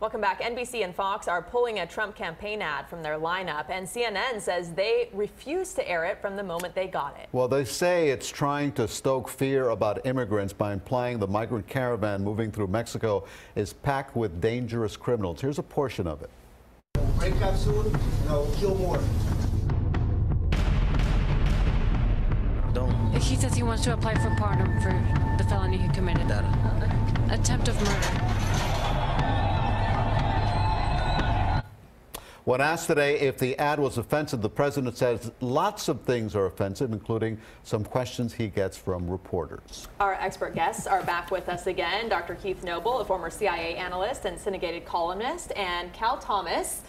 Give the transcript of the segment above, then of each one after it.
Welcome back. NBC and Fox are pulling a Trump campaign ad from their lineup, and CNN says they refuse to air it from the moment they got it. Well, they say it's trying to stoke fear about immigrants by implying the migrant caravan moving through Mexico is packed with dangerous criminals. Here's a portion of it. Break up soon, kill more. He says he wants to apply for pardon for the felony he committed. Attempt of murder. When asked today if the ad was offensive, the president says lots of things are offensive, including some questions he gets from reporters. Our expert guests are back with us again. Dr. Keith Noble, a former CIA analyst and syndicated columnist, and Cal Thomas.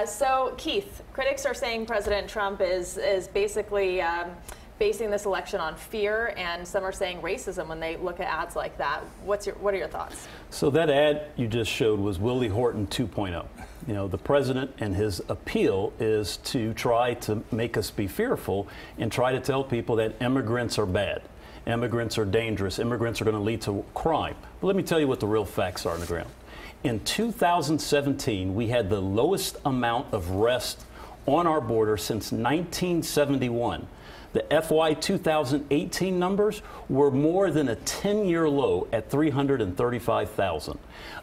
So, Keith, critics are saying President Trump is basically basing this election on fear, and some are saying racism when they look at ads like that. What are your thoughts? So that ad you just showed was Willie Horton 2.0. You know, the president and his appeal is to try to make us be fearful and try to tell people that immigrants are bad. Immigrants are dangerous. Immigrants are going to lead to crime. But let me tell you what the real facts are on the ground. In 2017, we had the lowest amount of arrests on our border since 1971. The FY 2018 numbers were more than a 10-year low at 335,000.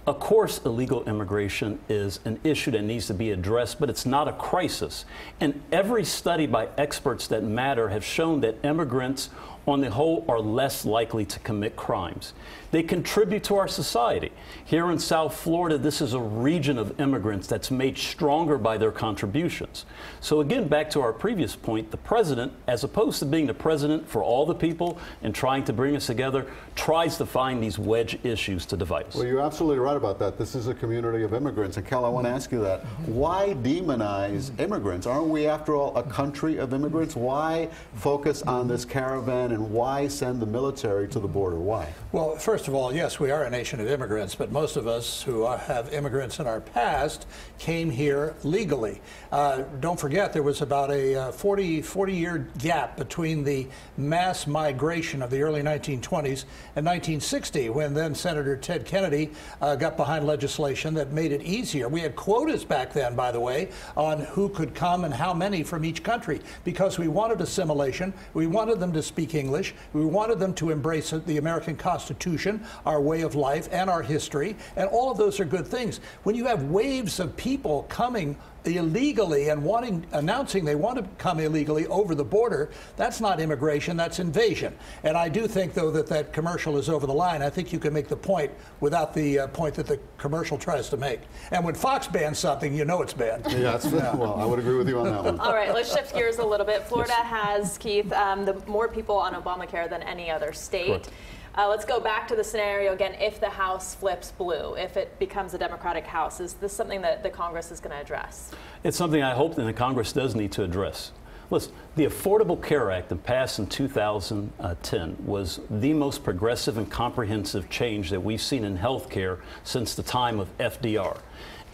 Of course, illegal immigration is an issue that needs to be addressed, but it's not a crisis. And every study by experts that matter have shown that immigrants, on the whole, are less likely to commit crimes. They contribute to our society. Here in South Florida, this is a region of immigrants that's made stronger by their contributions. So again, back to our previous point, the president, as opposed to being the president for all the people and trying to bring us together, tries to find these wedge issues to divide us. Well, you're absolutely right about that. This is a community of immigrants. And Cal, I want to ask you that. Why demonize immigrants? Aren't we, after all, a country of immigrants? Why focus on this caravan, and why send the military to the border? Why? Well, first of all, yes, we are a nation of immigrants, but most of us who have immigrants in our past came here legally. Don't forget, there was about a 40-year gap between the mass migration of the early 1920s and 1960, when then Senator Ted Kennedy got behind legislation that made it easier. We had quotas back then, by the way, on who could come and how many from each country, because we wanted assimilation, we wanted them to speak English, we wanted them to embrace the American Constitution, our way of life, and our history, and all of those are good things. When you have waves of people coming illegally and announcing they want to come illegally over the border, that's not immigration, that's invasion. And I do think, though, that commercial is over the line. I think you can make the point without the point that the commercial tries to make. And when Fox bans something, you know it's bad. Yeah, well, I would agree with you on that one. All right, let's shift gears a little bit. Florida has, Keith, the more people on Obamacare than any other state. Correct. Let's go back to the scenario again. If the House flips blue, if it becomes a Democratic House, is this something that the Congress is going to address? It's something I hope that the Congress does need to address. Listen, the Affordable Care Act that passed in 2010 was the most progressive and comprehensive change that we've seen in health care since the time of FDR.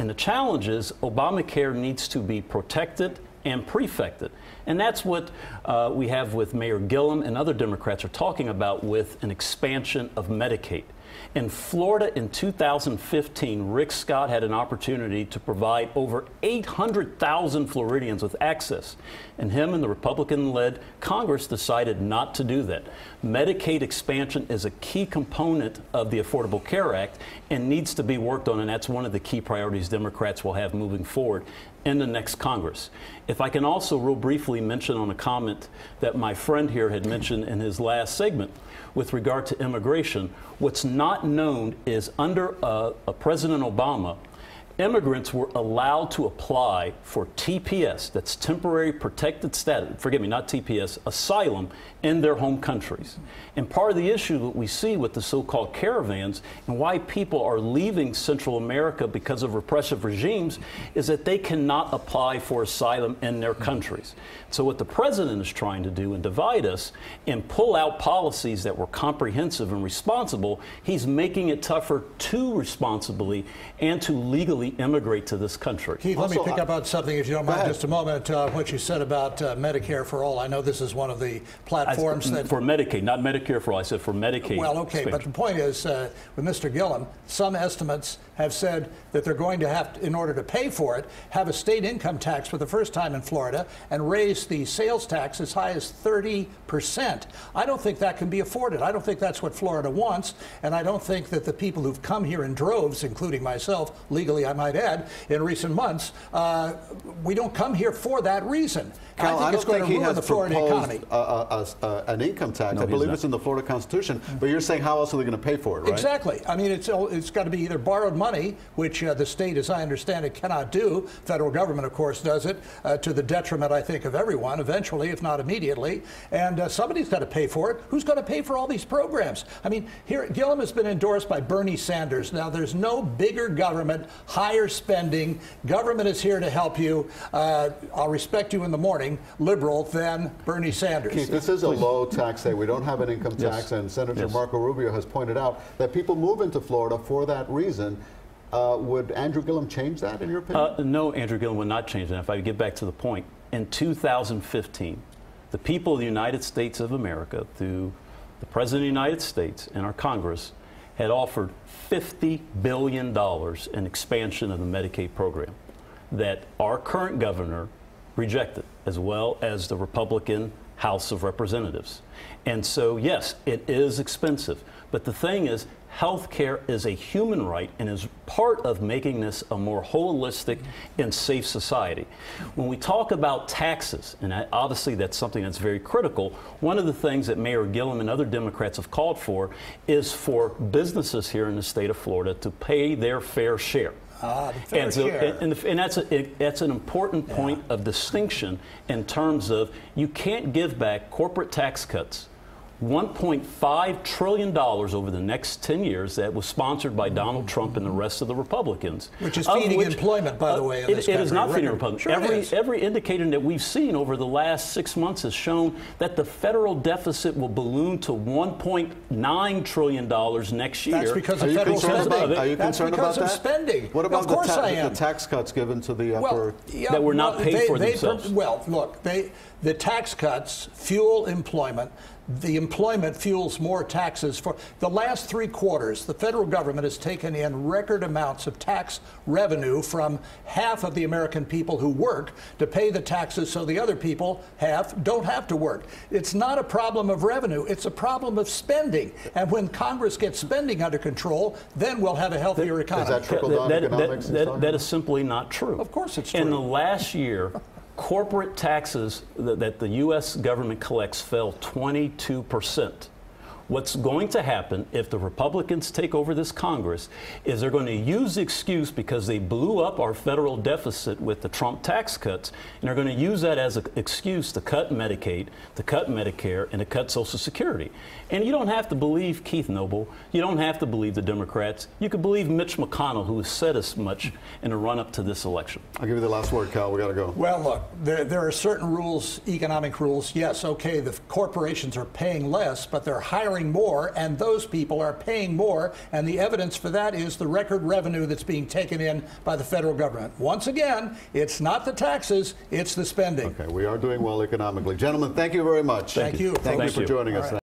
And the challenge is Obamacare needs to be protected and prefected. And that's what we have with Mayor Gillum and other Democrats are talking about with an expansion of Medicaid. In Florida in 2015, Rick Scott had an opportunity to provide over 800,000 Floridians with access. And him and the Republican-led Congress decided not to do that. Medicaid expansion is a key component of the Affordable Care Act and needs to be worked on, and that's one of the key priorities Democrats will have moving forward in the next Congress. If I can also real briefly mention on a comment that my friend here had mentioned in his last segment with regard to immigration, what's not known is under President Obama, immigrants were allowed to apply for TPS, that's temporary protected status, forgive me, not TPS, asylum in their home countries. And part of the issue that we see with the so-called caravans and why people are leaving Central America because of repressive regimes is that they cannot apply for asylum in their countries. So what the president is trying to do and divide us and pull out policies that were comprehensive and responsible, he's making it tougher to responsibly and to legally illegally immigrate to this country. Keith, let me pick up on something, if you don't mind, just a moment. What you said about Medicare for all. I know this is one of the platforms for Medicaid, not Medicare for all. I said for Medicaid. Well, okay, but the point is, with Mr. Gillum, some estimates have said that they're going to have, in order to pay for it, have a state income tax for the first time in Florida and raise the sales tax as high as 30%. I don't think that can be afforded. I don't think that's what Florida wants, and I don't think that the people who've come here in droves, including myself, legally I might add, in recent months, we don't come here for that reason. Cal, I think it's going to ruin the Florida economy. An income tax. No, I believe not. it's in the Florida Constitution, but you're saying how else are they going to pay for it, right? Exactly. I mean, it's got to be either borrowed money, which the state, as I understand it, cannot do. Federal government, of course, does it to the detriment, I think, of everyone, eventually, if not immediately. And somebody's got to pay for it. Who's going to pay for all these programs? I mean, here, Gillum has been endorsed by Bernie Sanders. Now, there's no bigger government, higher spending. Government is here to help you. I'll respect you in the morning, liberal, than Bernie Sanders. Keith, this is a low tax state. We don't have an income tax, and Senator Marco Rubio has pointed out that people move into Florida for that reason. Would Andrew Gillum change that, in your opinion? No, Andrew Gillum would not change that. If I get back to the point, in 2015, the people of the United States of America, through the President of the United States and our Congress, had offered $50 billion in expansion of the Medicaid program that our current governor rejected, as well as the Republican House of Representatives. And so, yes, it is expensive. But the thing is, health care is a human right and is part of making this a more holistic and safe society. When we talk about taxes, and obviously that's something that's very critical, one of the things that Mayor Gillum and other Democrats have called for is for businesses here in the state of Florida to pay their fair share. And that's an important point of distinction in terms of you can't give back corporate tax cuts $1.5 trillion over the next 10 years that was sponsored by Donald Trump and the rest of the Republicans. Which is feeding employment, by the way, in this country. It is not feeding employment. Sure every indicator that we've seen over the last 6 months has shown that the federal deficit will balloon to $1.9 trillion next year. That's because of federal spending. Are you concerned about that? That's because of spending. What about of course I am. the tax cuts given to the upper... that were not paid for themselves? Well, look, the tax cuts fuel employment. The employment fuels more taxes. For the last 3 quarters, the federal government has taken in record amounts of tax revenue from half of the American people who work to pay the taxes so the other people don't have to work. It's not a problem of revenue. It's a problem of spending. And when Congress gets spending under control, then we'll have a healthier economy. Is that trickle-down economics? That is simply not true. Of course it's true. In the last year, corporate taxes that the U.S. government collects fell 22%. What's going to happen if the Republicans take over this Congress is they're going to use the excuse because they blew up our federal deficit with the Trump tax cuts, and they're going to use that as an excuse to cut Medicaid, to cut Medicare, and to cut Social Security. And you don't have to believe Keith Noble. You don't have to believe the Democrats. You could believe Mitch McConnell, who has said as much in the run-up to this election. I'll give you the last word, Cal. We got to go. Well, look, there are certain rules, economic rules. Yes, okay, the corporations are paying less, but they're hiring more, and those people are paying more, and the evidence for that is the record revenue that's being taken in by the federal government. Once again, it's not the taxes, it's the spending. Okay, we are doing well economically. Gentlemen, thank you very much. Thank you. Thank you for joining us.